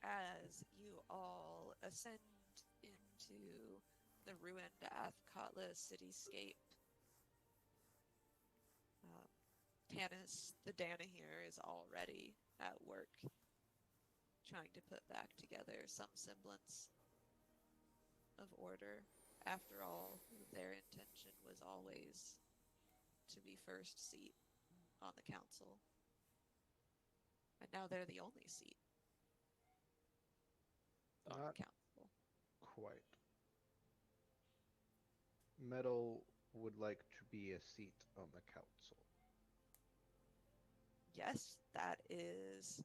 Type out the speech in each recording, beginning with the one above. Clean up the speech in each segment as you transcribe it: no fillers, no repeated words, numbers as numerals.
as you all ascend into the ruined Athkatla cityscape, Tanis the Danahir is already at work trying to put back together some semblance of order. After all, their intention was always to be first seat on the council. And now they're the only seat on the Not council. quite. Metal would like to be a seat on the council. Yes, that is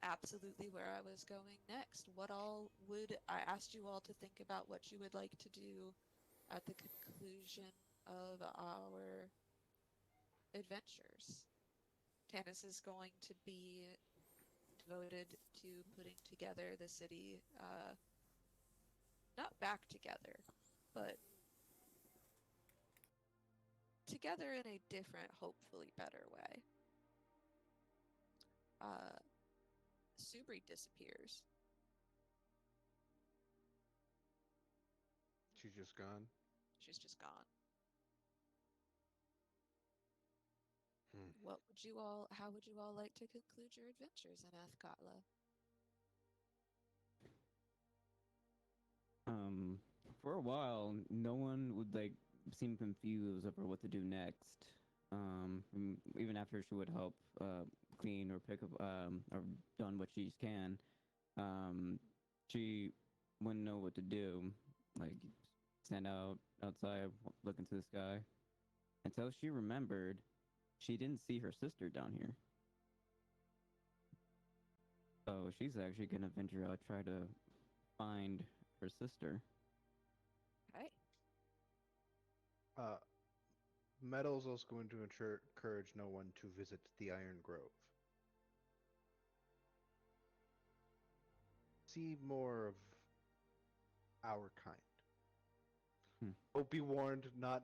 absolutely where I was going next. What all would I asked you all to think about what you would like to do at the conclusion of our adventures. Tanis is going to be devoted to putting together the city, not back together, but together in a different, hopefully better way. Uh, Subri disappears. She's just gone. She's just gone. Hmm. How would you all like to conclude your adventures in Athkatla? Um, for a while, no one would seem confused over what to do next. Even after she would help clean or pick up or done what she can, um, she wouldn't know what to do. Like stand outside, look into the sky, until she remembered she didn't see her sister down here. So she's actually gonna venture out, try to find her sister. Okay. Uh, Metal's also going to encourage no one to visit the Iron Grove. See more of our kind. Hmm. But be warned, not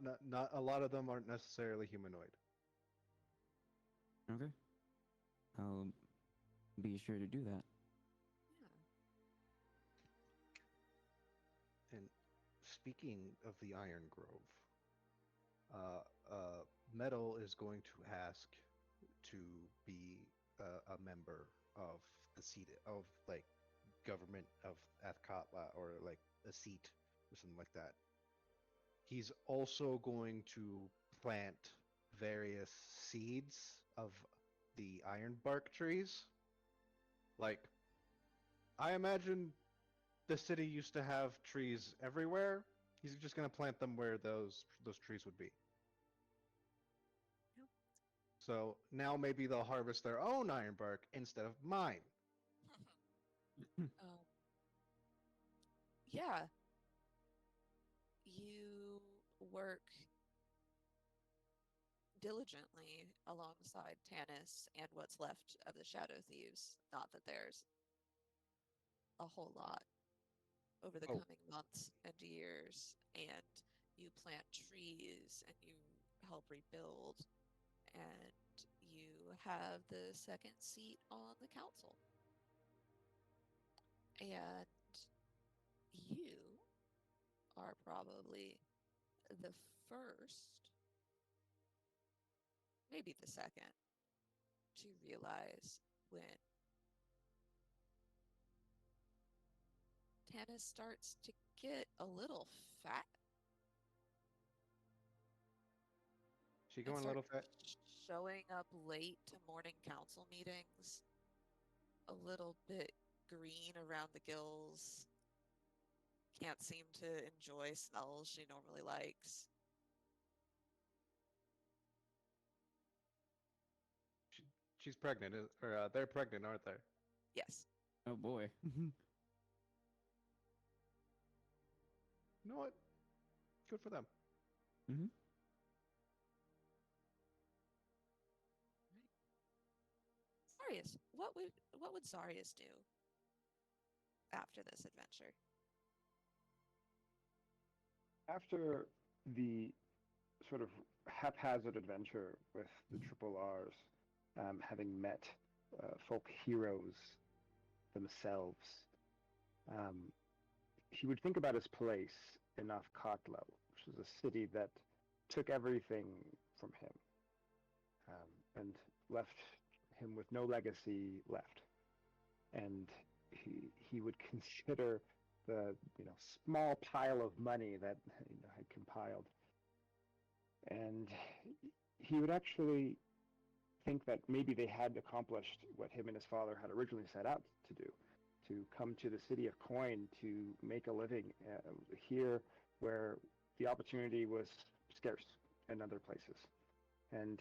a lot of them aren't necessarily humanoid. Okay, I'll be sure to do that. Yeah. And speaking of the Iron Grove, Metal is going to ask to be a member of the seat of like government of Athkatla or like a seat or something like that. He's also going to plant various seeds of the iron bark trees. Like, I imagine the city used to have trees everywhere. He's just going to plant them where those trees would be. Yep. So now maybe they'll harvest their own iron bark instead of mine. um, yeah, you work diligently alongside Tanis and what's left of the Shadow Thieves. Not that there's a whole lot over the Oh, coming months and years, and you plant trees and you help rebuild, and you have the second seat on the council. And you are probably the first, maybe the second, to realize when Tanis starts to get a little fat she and going a little starts fat? showing up late to morning council meetings, a little bit green around the gills, can't seem to enjoy smells she normally likes. She, she's pregnant, or they're pregnant, aren't they? Yes. Oh boy. You know what? Good for them. Hmm. Right. Zarius, what would Zarius do after this adventure? After the sort of haphazard adventure with the Triple R's, having met folk heroes themselves. He would think about his place in Athkatla, which was a city that took everything from him, and left him with no legacy left. And he would consider the small pile of money that had compiled, and he would actually think that maybe they had accomplished what him and his father had originally set out to do, to come to the city of coin to make a living here where the opportunity was scarce in other places. And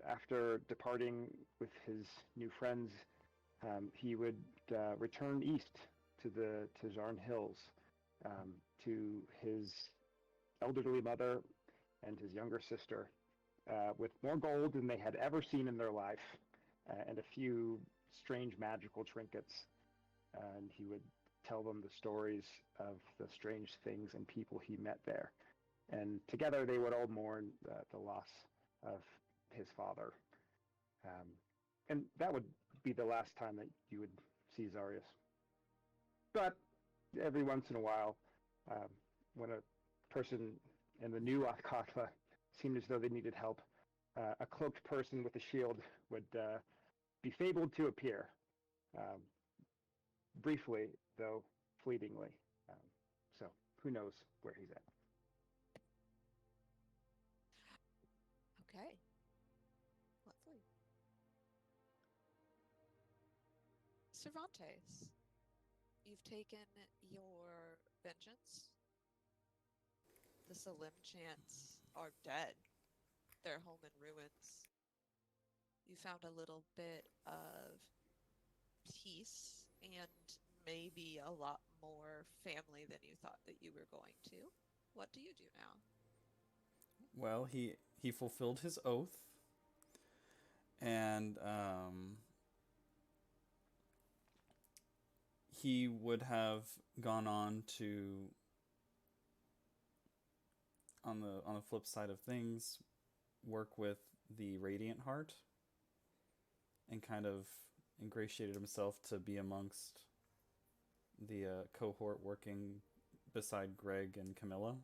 after departing with his new friends, he would return east to the Tizarn Hills, to his elderly mother and his younger sister, with more gold than they had ever seen in their life, and a few strange magical trinkets. And he would tell them the stories of the strange things and people he met there. And together they would all mourn the loss of his father. And that would be the last time that you would see Zarius. But every once in a while, when a person in the new Athkatla seemed as though they needed help, a cloaked person with a shield would be fabled to appear, briefly, though fleetingly. So who knows where he's at. Okay. Lovely. Cervantes, you've taken your vengeance. The Salim chants are dead. They're home in ruins. You found a little bit of peace and maybe a lot more family than you thought that you were going to. What do you do now? Well, he fulfilled his oath, and he would have gone on to, on the flip side of things, work with the Radiant Heart, and kind of ingratiated himself to be amongst the cohort working beside Greg and Camilla.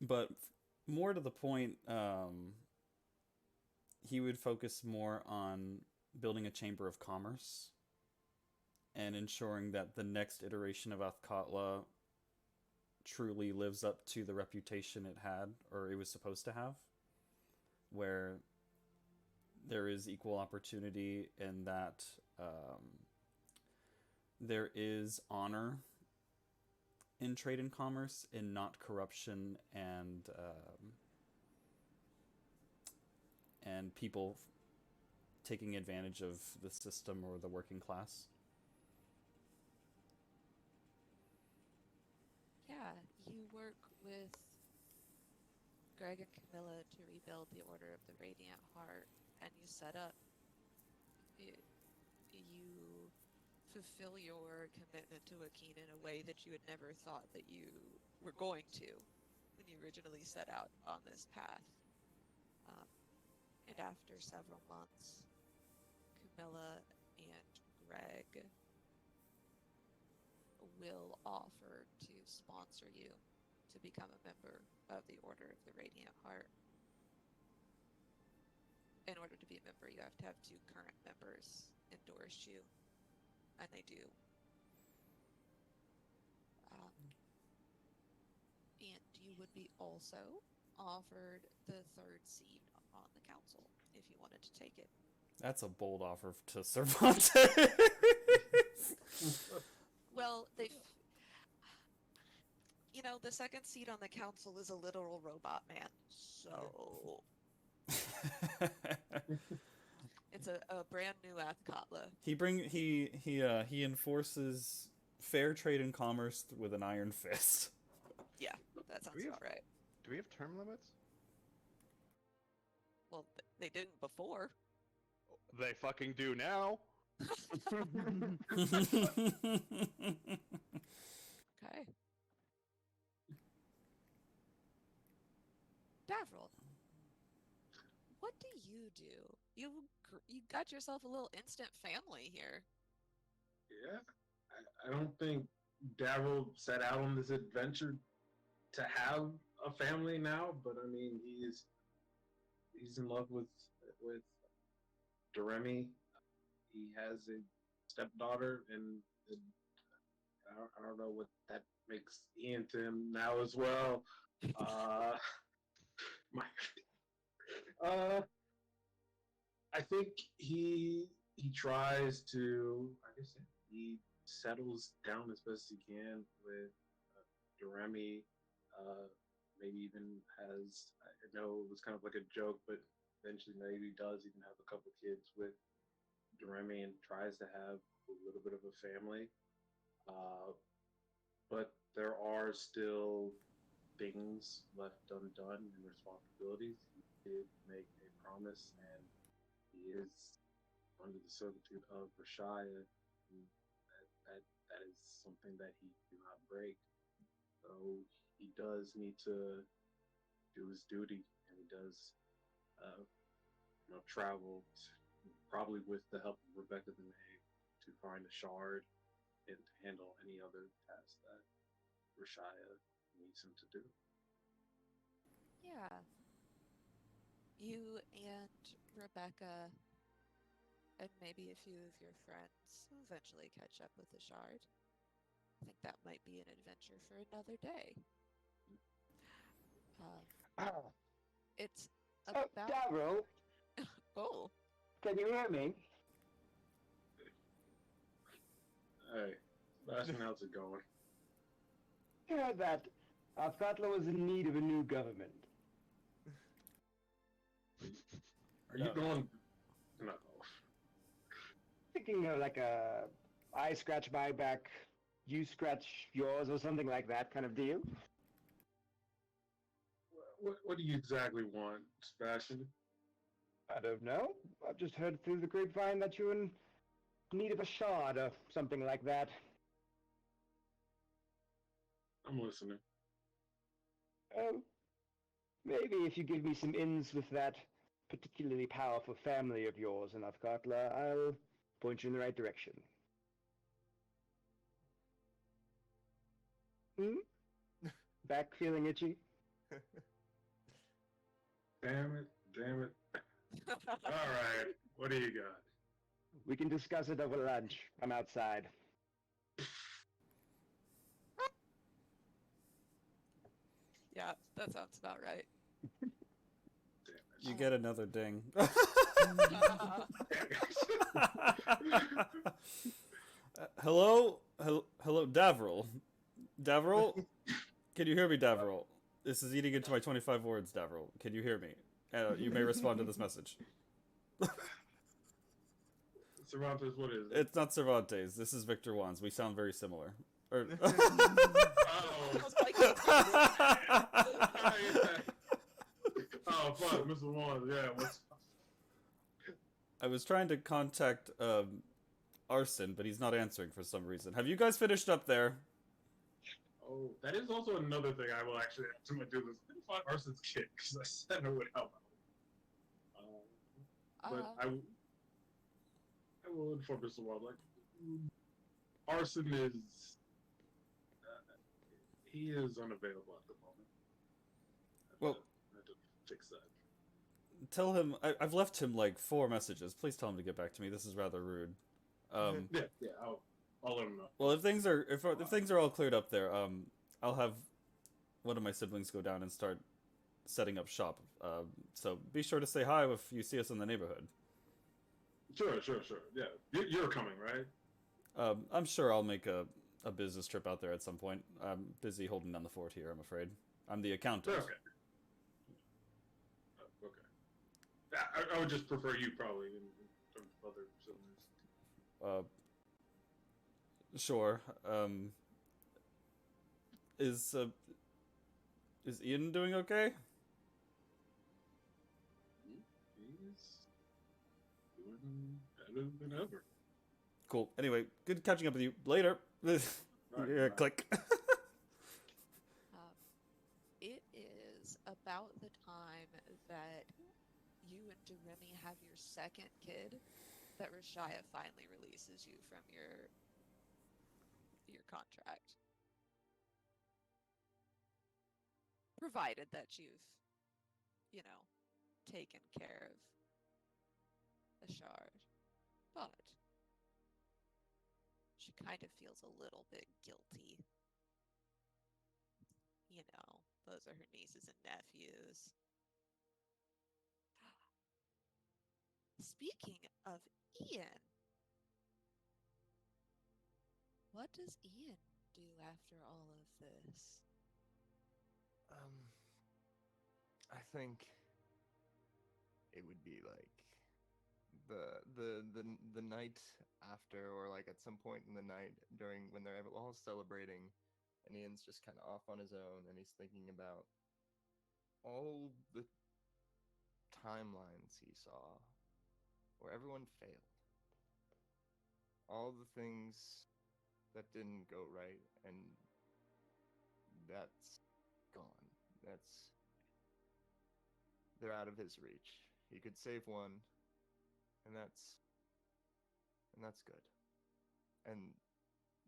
But more to the point, he would focus more on building a chamber of commerce and ensuring that the next iteration of Athkatla truly lives up to the reputation it had, or it was supposed to have, where there is equal opportunity and that there is honor in trade and commerce and not corruption and people taking advantage of the system or the working class. Yeah, you work with Greg and Camilla to rebuild the Order of the Radiant Heart, and you set up. You fulfill your commitment to Akin in a way that you had never thought that you were going to when you originally set out on this path. And after several months, Camilla and Greg will offer to sponsor you to become a member of the Order of the Radiant Heart. In order to be a member, you have to have 2 current members endorse you, and they do. And you would be also offered the 3rd seat on the council if you wanted to take it. That's a bold offer to Cervantes. Well, the 2nd seat on the council is a literal robot man, so it's a brand new Athkatla. He enforces fair trade and commerce with an iron fist. Yeah, that sounds about right. Do we have term limits? Well, they didn't before. They fucking do now. Okay. Davril, what do? You got yourself a little instant family here. Yeah, I don't think Daryl set out on this adventure to have a family now, but I mean, he's in love with Doremi. He has a stepdaughter, and I don't know what that makes Ian to him now as well. My, I think he tries to. I guess he settles down as best he can with Doremi. Maybe even has. I know it was kind of like a joke, but eventually maybe does even have a couple kids with Doremi and tries to have a little bit of a family. But there are still things left undone and responsibilities. He did make a promise, and he is under the servitude of Rashaya. And that is something that he cannot break. So he does need to do his duty, and he does, travel probably with the help of Rebecca the Maid to find a shard and to handle any other tasks that Rashaya needs him to do. Yeah. You and Rebecca and maybe a few of your friends will eventually catch up with the shard. I think that might be an adventure for another day. Ah, It's oh, about. Daryl, Oh, can you hear me? Hey, Sebastian, how's it going? Heard that Alcatla was in need of a new government. Are you going? No. Thinking of like a I scratch my back, you scratch yours, or something like that kind of deal. What do you exactly want, Sebastian? I don't know. I've just heard through the grapevine that you're in need of a shard or something like that. I'm listening. Oh, maybe if you give me some ins with that particularly powerful family of yours in Afkatla, I'll point you in the right direction. Back feeling itchy? Damn it. All right, what do you got? We can discuss it over lunch. I'm outside. yeah, that sounds about right. You get another ding. Hello, Davril. Davril, can you hear me, Davril? This is eating into my 25 words, Davril. Can you hear me? You may respond to this message. Cervantes, what is it? It's not Cervantes. This is Victor Wands. We sound very similar. Oh. Oh, fuck, Mr. Wands, yeah. I was trying to contact Arson, but he's not answering for some reason. Have you guys finished up there? Oh, that is also another thing I will actually have to do this. I didn't find Arson's kit, because I said it would help out. But I will inform Mr. Wald, like, Arson is, he is unavailable at the moment. Well, I have to fix that. Tell him, I've left him like 4 messages. Please tell him to get back to me. This is rather rude. Yeah, I'll let him know. Well, if things are all cleared up there, I'll have one of my siblings go down and start setting up shop. So be sure to say hi if you see us in the neighborhood. Sure. Yeah, you're coming, right? I'm sure I'll make a business trip out there at some point. I'm busy holding down the fort here, I'm afraid. I'm the accountant. Okay. I would just prefer you probably in terms of other siblings. Sure. Is Ian doing okay? He's doing better than ever. Cool. Anyway, good catching up with you. Later. Right. Click. It is about the time that you and Jeremy have your second kid, that Rashaya finally releases you from your contract. Provided that you've, taken care of Ashard. But she kind of feels a little bit guilty. Those are her nieces and nephews. Speaking of Ian, what does Ian do after all of this? I think it would be like the night after, or like at some point in the night during when they're all celebrating, and Ian's just kind of off on his own, and he's thinking about all the timelines he saw where everyone failed, all the things that didn't go right, and that's gone. They're out of his reach. He could save one, and that's good. And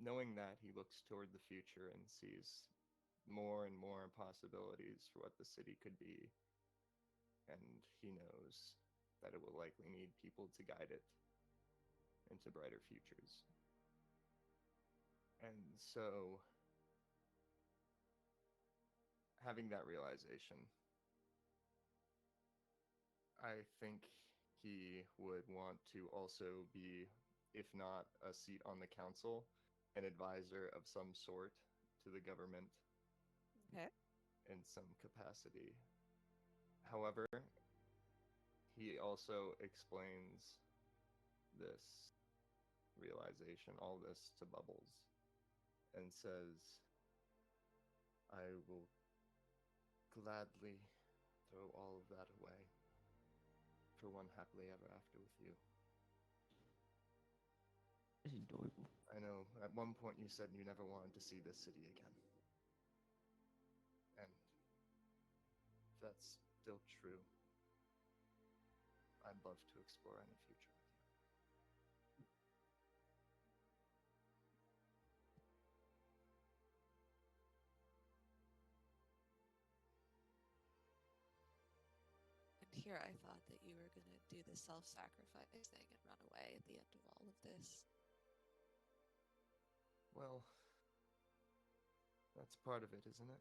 knowing that, he looks toward the future and sees more and more possibilities for what the city could be, and he knows that it will likely need people to guide it into brighter futures. And so, having that realization, I think he would want to also be, if not a seat on the council, an advisor of some sort to the government. Okay. In some capacity. However, he also explains this realization, all this, to Bubbles, and says, I will gladly throw all of that away for one happily ever after with you. It's adorable. I know, at one point you said you never wanted to see this city again. And if that's still true, I'd love to explore any future with you. And here I thought that you were going to do the self-sacrifice thing and run away at the end of all of this. Well, that's part of it, isn't it?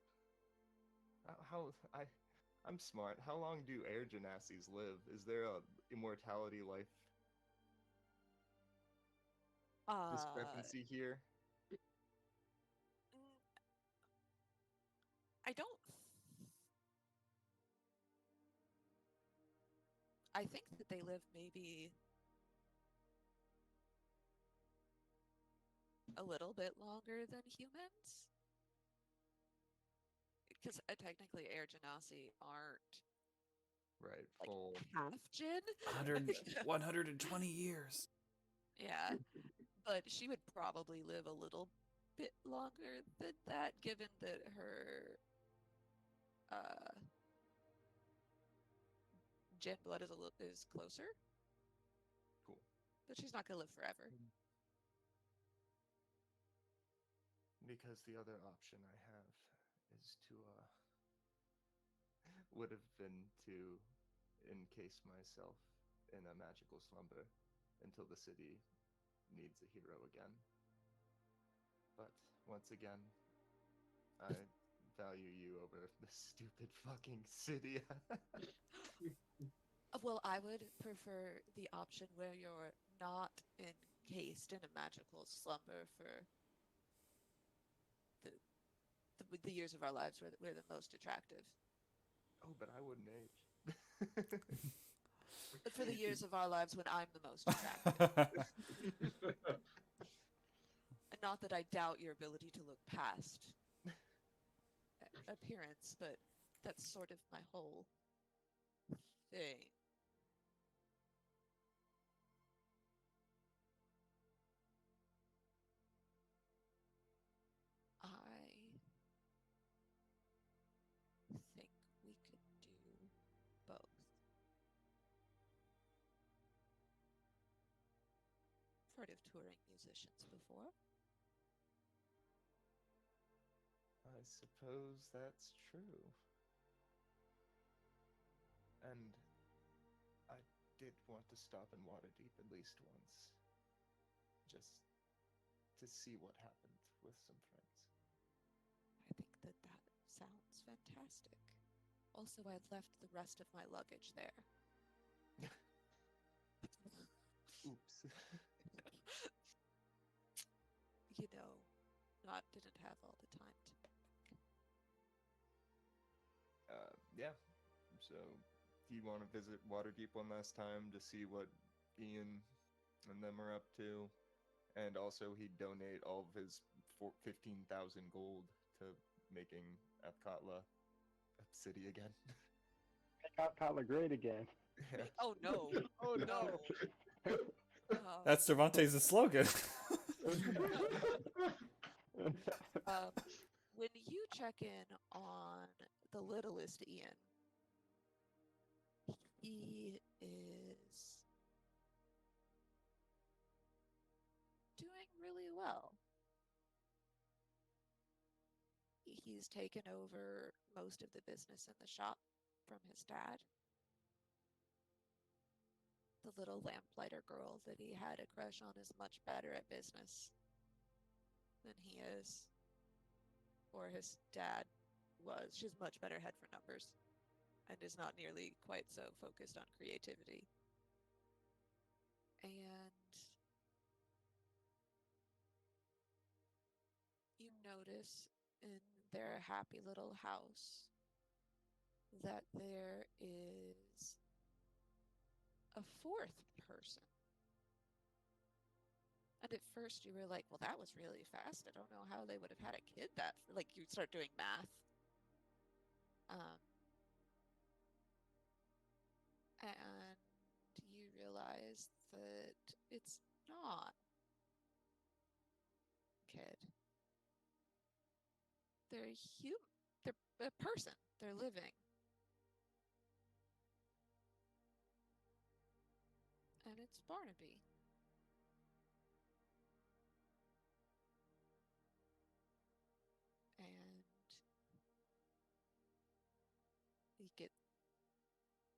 I'm smart. How long do air genassis live? Is there a immortality life discrepancy here? I don't. I think that they live maybe a little bit longer than humans. Because technically air genasi aren't Right, like full. half gin. 120 years. Yeah, but she would probably live a little bit longer than that, given that her gin blood is closer. Cool. But she's not gonna live forever. Because the other option I have is to, would have been to encase myself in a magical slumber until the city needs a hero again. But once again, I value you over this stupid fucking city. Well, I would prefer the option where you're not encased in a magical slumber for the years of our lives where we're the most attractive. Oh, but I wouldn't age. But for the years of our lives when I'm the most attractive. And not that I doubt your ability to look past appearance, but that's sort of my whole thing. I think we could do both. heard of touring musicians before. I suppose that's true. And I did want to stop in Waterdeep at least once. Just to see what happened with some friends. I think that sounds fantastic. Also, I left the rest of my luggage there. Oops. You know, didn't have all the time to pack. Yeah. So, do you want to visit Waterdeep one last time to see what Ian and them are up to? And also, he'd donate all of his 15,000 gold to making Athkatla a city again. Make Athkatla great again. Yeah. Oh no! Oh No! That's Cervantes' slogan. When you check in on the littlest Ian, he is doing really well. He's taken over most of the business in the shop from his dad. The little lamplighter girl that he had a crush on is much better at business than he is, or his dad was. She's much better head for numbers and is not nearly quite so focused on creativity. And you notice in their happy little house that there is a fourth person. And at first you were like, well, that was really fast. I don't know how they would have had a kid that, like, you start doing math. And you realize that it's not kid. They're human. They're a person. They're living. And it's Barnaby. And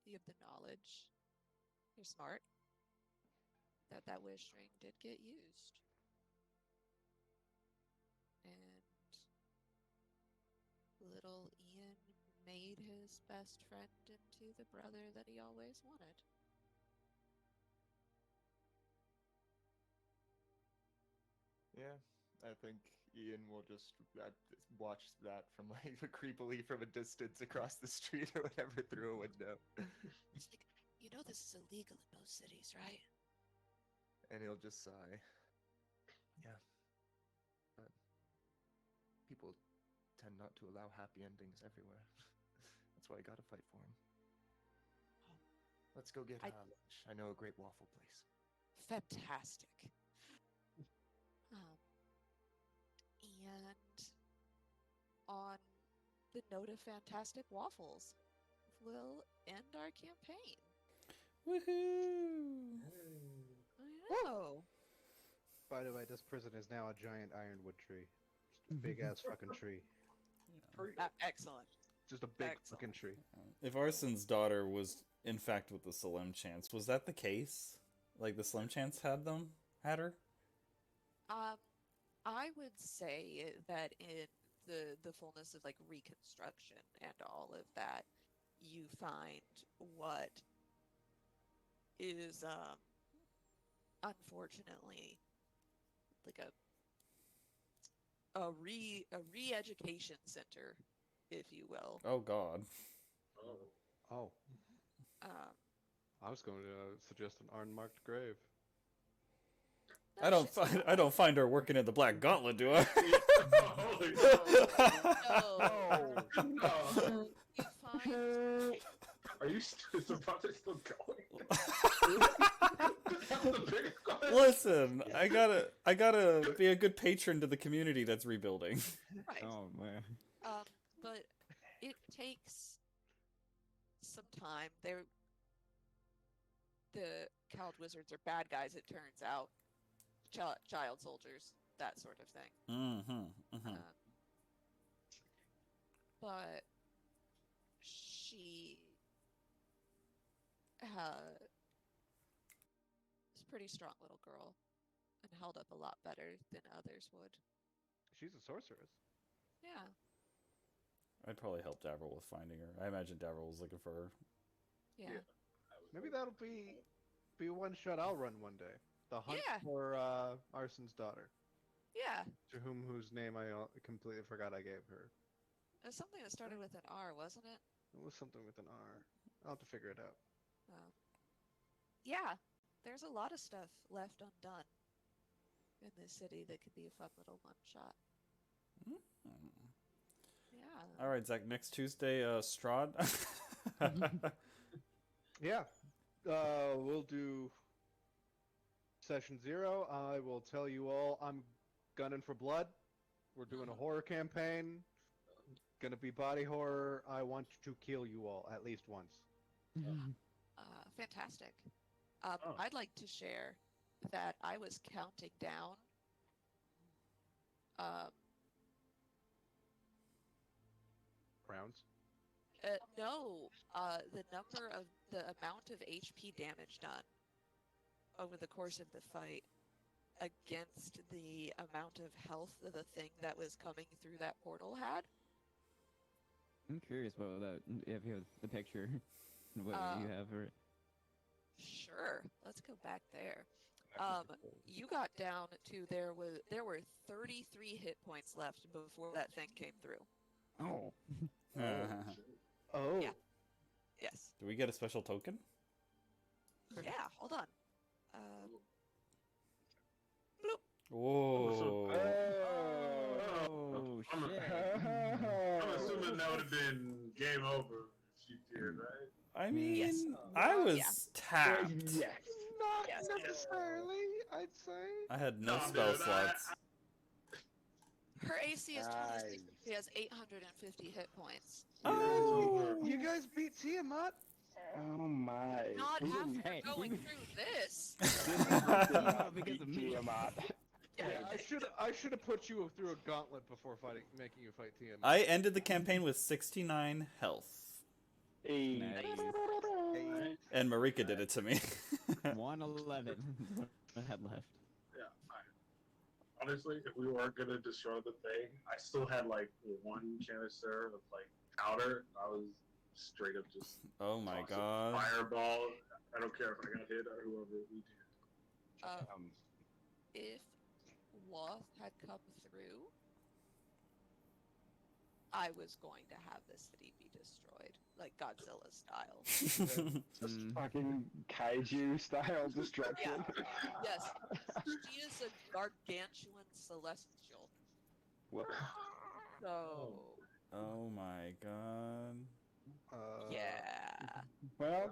you have the knowledge. You're smart. That wish ring did get used. And little Ian made his best friend into the brother that he always wanted. Yeah, I think Ian will just watch that from like creepily from a distance across the street or whatever through a window. It's like, you know this is illegal in most cities, right? And he'll just sigh. Yeah. But people tend not to allow happy endings everywhere. That's why I gotta fight for him. Let's go get lunch. I know a great waffle place. Fantastic. And on the note of fantastic waffles, we'll end our campaign. Woohoo! I know. By the way, this prison is now a giant ironwood tree. Just a big ass fucking tree. Excellent. Just a big Excellent. fucking tree. If Arson's daughter was in fact with the Slim Chance, was that the case? Like the Slim Chance had her? I would say that in the fullness of like reconstruction and all of that, you find what is unfortunately like a re-education center, if you will. Oh God. Oh. I was going to suggest an unmarked grave. I don't find her working at the Black Gauntlet, do I? No. You find. Are you is the project still going? That's the biggest question. Listen, I gotta be a good patron to the community that's rebuilding. Right. Oh man. But it takes some time. The Cowled Wizards are bad guys, it turns out. child soldiers, that sort of thing. Mm-hmm. But she was a pretty strong little girl and held up a lot better than others would. She's a sorceress. Yeah. I'd probably help Davril with finding her. I imagine Davril was looking for her. Yeah. Maybe that'll be one shot I'll run one day. The hunt Yeah. for Arson's daughter, Yeah. to whose name I completely forgot I gave her. It was something that started with an R, wasn't it? It was something with an R. I'll have to figure it out. Oh. Yeah. There's a lot of stuff left undone in this city that could be a fun little one shot. Yeah. All right, Zach. Next Tuesday, Strahd. Yeah. We'll do session 0. I will tell you all I'm gunning for blood. We're doing a horror campaign. Gonna be body horror. I want to kill you all at least once. Fantastic. I'd like to share that I was counting down Rounds. No, the amount of HP damage done over the course of the fight against the amount of health of the thing that was coming through that portal had. I'm curious about that. If you have the picture, what you have for it. Sure, let's go back there. You got down to there were 33 hit points left before that thing came through. Oh. Oh. Yeah. Yes. Do we get a special token? Yeah. Hold on. Whoa. Oh, I'm shit. assuming that would have been game over if she did, right? I mean, Yes. I was Yeah. tapped. Yes. Not Yes. necessarily, I'd say. I had no No, spell dude, slots. Her AC is 26. Nice. She has 850 hit points. Oh. You guys beat Tiamat. Oh my. Not We after didn't- Hey. going through this. Because of me. Tiamat. Yeah. I should have put you through a gauntlet before making you fight Tiamat. I ended the campaign with 69 health. Hey. Nice. And Marika did it to me. 111. I had left. Yeah. Honestly, if we weren't gonna destroy the thing, I still had like one canister of like powder. I was straight up just Oh my tossing god. fireball. I don't care if I got hit or whoever we did. If Loth had come through, I was going to have the city be destroyed, like Godzilla style. Just fucking kaiju style destruction. Yes, she is a gargantuan celestial. Whoop. So, Oh my god. yeah. Well,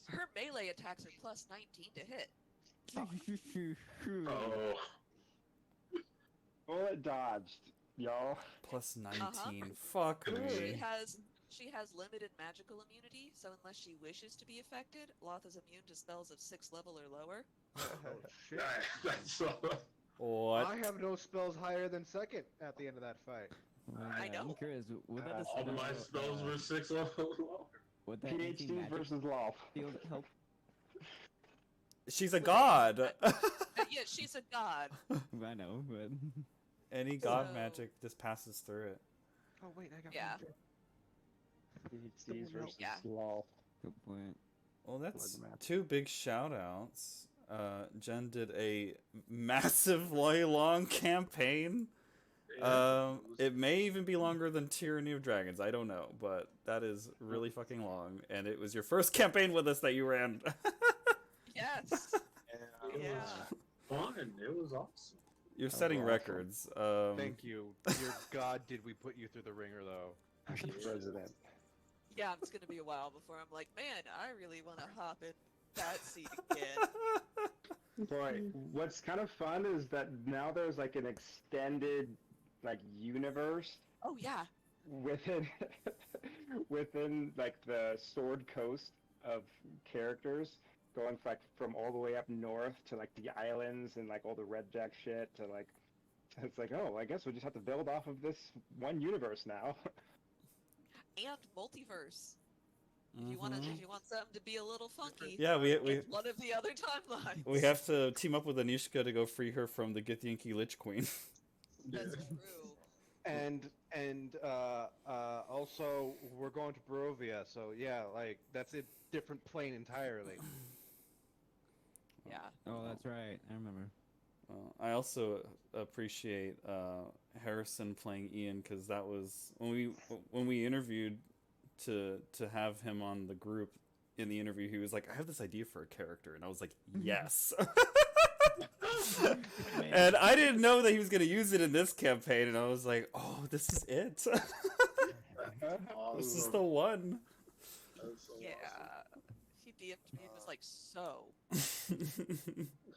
Her melee attacks are plus 19 to hit. Oh, bullet dodged, y'all. Plus 19. Fuck me. She has limited magical immunity, so unless she wishes to be affected, Loth is immune to spells of 6th level or lower. Oh, shit. that's What? I have no spells higher than 2nd at the end of that fight. Well, I yeah, I'm know. curious. Would that all my spells were 6 levels lower. Would that PhDs anti-magic versus law. field help? She's a god. Yeah, she's a god. I know, but Any god So- magic just passes through it. Oh wait, I got Yeah. PhDs versus Yeah. law. good point. Well, that's the map. 2 big shout outs. Jen did a massive long campaign. It may even be longer than Tyranny of Dragons. I don't know, but that is really fucking long. And it was your first campaign with us that you ran. Yes. It Yeah. was fun. It was awesome. You're That's setting awesome. records. Thank you. Dear God, did we put you through the ringer though? President. Yeah, it's gonna be a while before I'm like, man, I really want to hop in that seat again. Boy, what's kind of fun is that now there's like an extended like universe Oh yeah. within within like the Sword Coast of characters going like from all the way up north to like the islands and like all the red jack shit to like it's like, oh, I guess we just have to build off of this one universe now. And multiverse. If you want something to be a little funky, Yeah, we it's one of the other timelines. we have to team up with Anishka to go free her from the Githyanki Lich Queen. That's Yeah. true. And also we're going to Barovia, so yeah, like that's a different plane entirely. Yeah. Oh, that's right. I remember. I also appreciate Harrison playing Ian, because that was when we interviewed to have him on the group. In the interview, he was like, "I have this idea for a character," and I was like, "Yes." And I didn't know that he was going to use it in this campaign, and I was like, "Oh, this is it. This is the one." Yeah. He DM'd me and was like, so,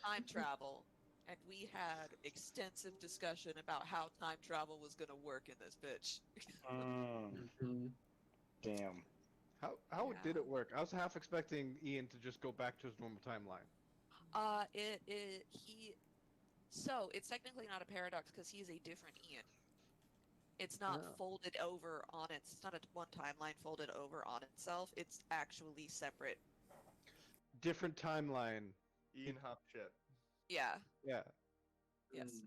time travel. And we had extensive discussion about how time travel was going to work in this bitch. Mhm. Damn. How did it work? I was half expecting Ian to just go back to his normal timeline. So it's technically not a paradox because he's a different Ian. It's not Oh. folded over on it. It's not a one timeline folded over on itself. It's actually separate. Different timeline. Ian hop ship. Yeah. Yeah. Yes.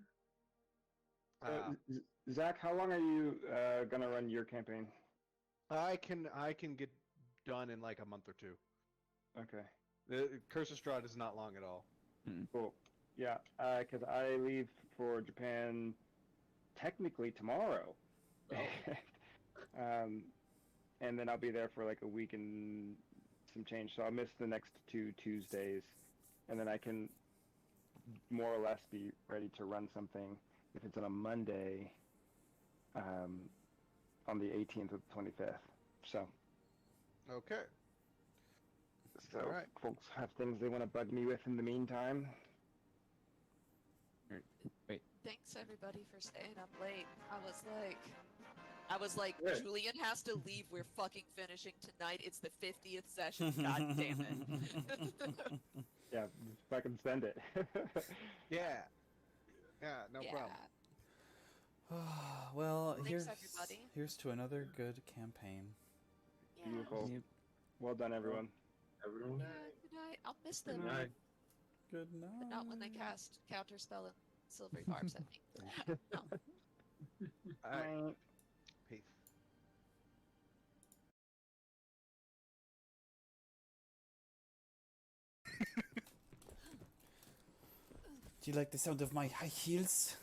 Zach, how long are you gonna run your campaign? I can get done in like a month or two. Okay, The Curse of Strahd is not long at all. cool. Yeah, because I leave for Japan technically tomorrow. And then I'll be there for like a week and some change. So I'll miss the next 2 Tuesdays, and then I can more or less be ready to run something if it's on a Monday, on the 18th or the 25th. So Okay. So Alright. folks have things they want to bug me with in the meantime. Wait. Thanks everybody for staying up late. I was like, Yeah. Julian has to leave. We're fucking finishing tonight. It's the 50th session. God damn it. Yeah, if I can send it. Yeah. Yeah, no Yeah. problem. Well, Thanks, everybody. here's to another good campaign. Yeah. Beautiful. Yep. Well done, everyone. Everyone. Good night. I'll miss them. Good night. Good night. But not when they cast Counterspell and Silvery Barbs at me. No. Alright. Peace. Do you like the sound of my high heels?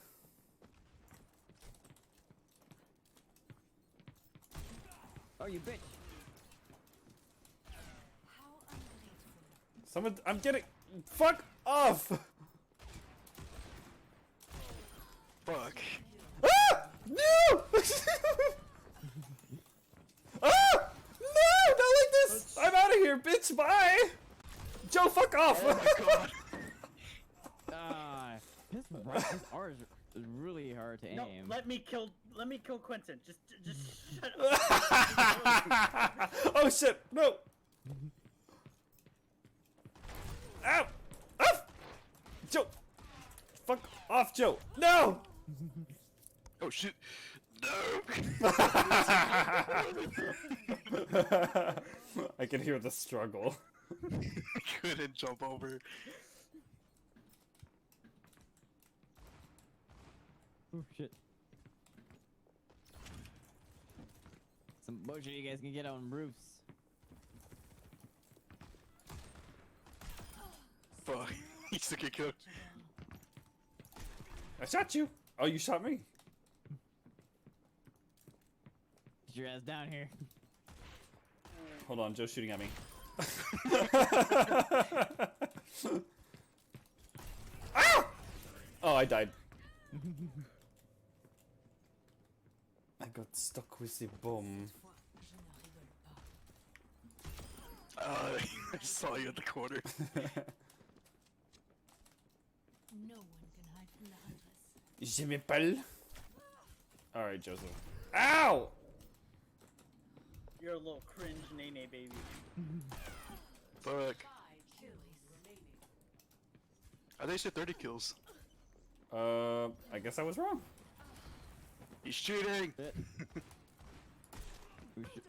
Oh, you bitch! Someone, I'm getting. Fuck off! Fuck. Ah! No! Ah! No! Not like this! I'm out of here, bitch! Bye! Joe, fuck off! Oh my god. His R is really hard to No, aim. let me kill Quentin. Just shut up. Oh shit! No! Ow! Off! Joe! Fuck off, Joe! No! Oh shit. No. I can hear the struggle. Couldn't jump over. Oh shit. Some bullshit you guys can get on roofs. Fuck. He still get killed. I shot you! Oh, you shot me? Get your ass down here. Hold on, Joe's shooting at me. Ah! Oh, I died. I got stuck with the bomb. I saw you at the corner. No one can hide from the hunters. Je m'appelle. Alright, Joseph. Ow! You're a little cringe nene baby. Fuck. I think you said 30 kills. I guess I was wrong. He's cheating! We should-